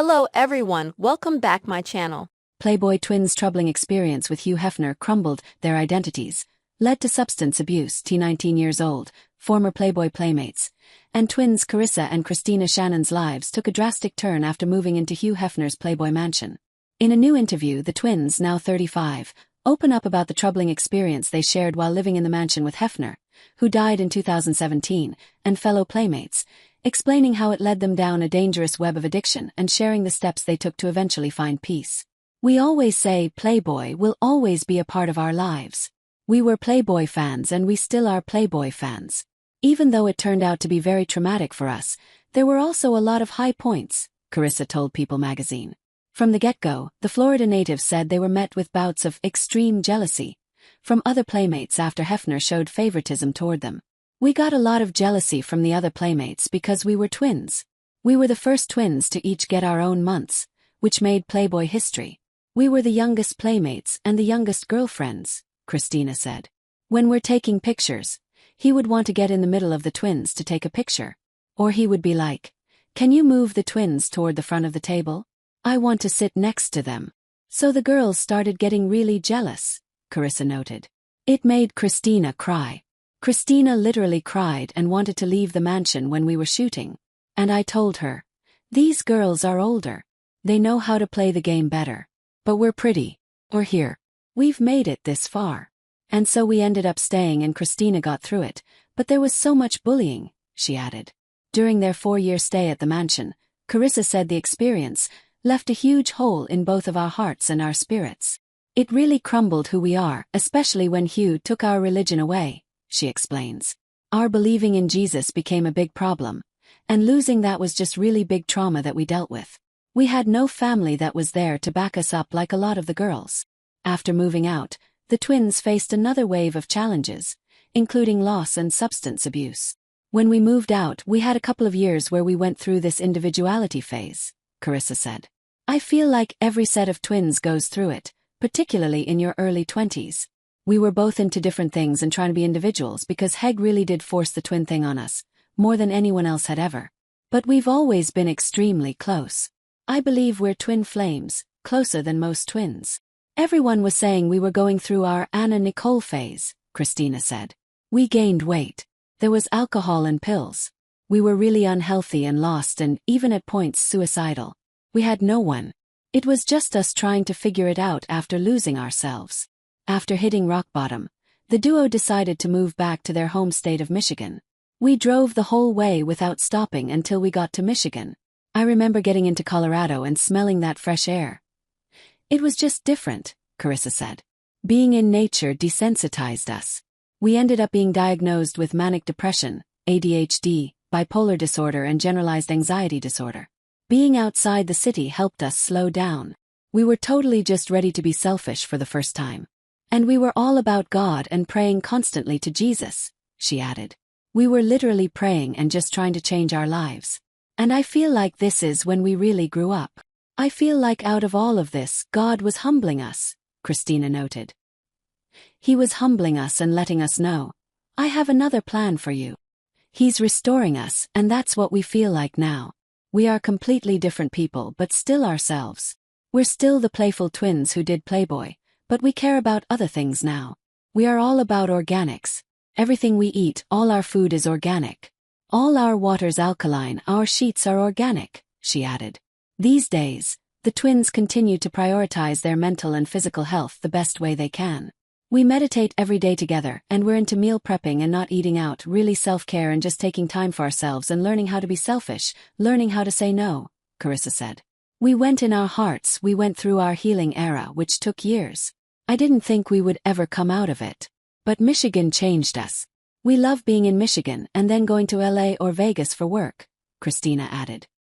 Hello everyone, welcome back my channel. Playboy twins' troubling experience with Hugh Hefner crumbled their identities, led to substance abuse. 19 years old, former Playboy playmates, and twins Carissa and Christina Shannon's lives took a drastic turn after moving into Hugh Hefner's Playboy mansion. In a new interview, the twins, now 35, open up about the troubling experience they shared while living in the mansion with Hefner, who died in 2017, and fellow playmates, explaining how it led them down a dangerous web of addiction and sharing the steps they took to eventually find peace. We always say Playboy will always be a part of our lives. We were Playboy fans and we still are Playboy fans. Even though it turned out to be very traumatic for us, there were also a lot of high points, Carissa told People magazine. From the get-go, the Florida native said they were met with bouts of extreme jealousy from other playmates after Hefner showed favoritism toward them. We got a lot of jealousy from the other playmates because we were twins. We were the first twins to each get our own months, which made Playboy history. We were the youngest playmates and the youngest girlfriends, Christina said. When we're taking pictures, he would want to get in the middle of the twins to take a picture. Or he would be like, "Can you move the twins toward the front of the table? I want to sit next to them." So the girls started getting really jealous, Carissa noted. It made Christina cry. Christina literally cried and wanted to leave the mansion when we were shooting. And I told her, "These girls are older. They know how to play the game better. But we're pretty. Or here. We've made it this far." And so we ended up staying and Christina got through it, but there was so much bullying, she added. During their 4-year stay at the mansion, Carissa said the experience left a huge hole in both of our hearts and our spirits. It really crumbled who we are, especially when Hugh took our religion away, she explains. Our believing in Jesus became a big problem, and losing that was just really big trauma that we dealt with. We had no family that was there to back us up like a lot of the girls. After moving out, the twins faced another wave of challenges, including loss and substance abuse. When we moved out, we had a couple of years where we went through this individuality phase, Carissa said. I feel like every set of twins goes through it, particularly in your early 20s. We were both into different things and trying to be individuals because Heg really did force the twin thing on us, more than anyone else had ever. But we've always been extremely close. I believe we're twin flames, closer than most twins. Everyone was saying we were going through our Anna Nicole phase, Christina said. We gained weight. There was alcohol and pills. We were really unhealthy and lost and, even at points, suicidal. We had no one. It was just us trying to figure it out after losing ourselves. After hitting rock bottom, the duo decided to move back to their home state of Michigan. We drove the whole way without stopping until we got to Michigan. I remember getting into Colorado and smelling that fresh air. It was just different, Carissa said. Being in nature desensitized us. We ended up being diagnosed with manic depression, ADHD, bipolar disorder and generalized anxiety disorder. Being outside the city helped us slow down. We were totally just ready to be selfish for the first time. And we were all about God and praying constantly to Jesus, she added. We were literally praying and just trying to change our lives. And I feel like this is when we really grew up. I feel like out of all of this, God was humbling us, Christina noted. He was humbling us and letting us know, I have another plan for you. He's restoring us, and that's what we feel like now. We are completely different people but still ourselves. We're still the playful twins who did Playboy, but we care about other things now. We are all about organics. Everything we eat, all our food is organic. All our water's alkaline, our sheets are organic, she added. These days, the twins continue to prioritize their mental and physical health the best way they can. We meditate every day together, and we're into meal prepping and not eating out, really self-care and just taking time for ourselves and learning how to be selfish, learning how to say no, Carissa said. We went in our hearts, we went through our healing era, which took years. I didn't think we would ever come out of it. But Michigan changed us. We love being in Michigan and then going to LA or Vegas for work, Christina added.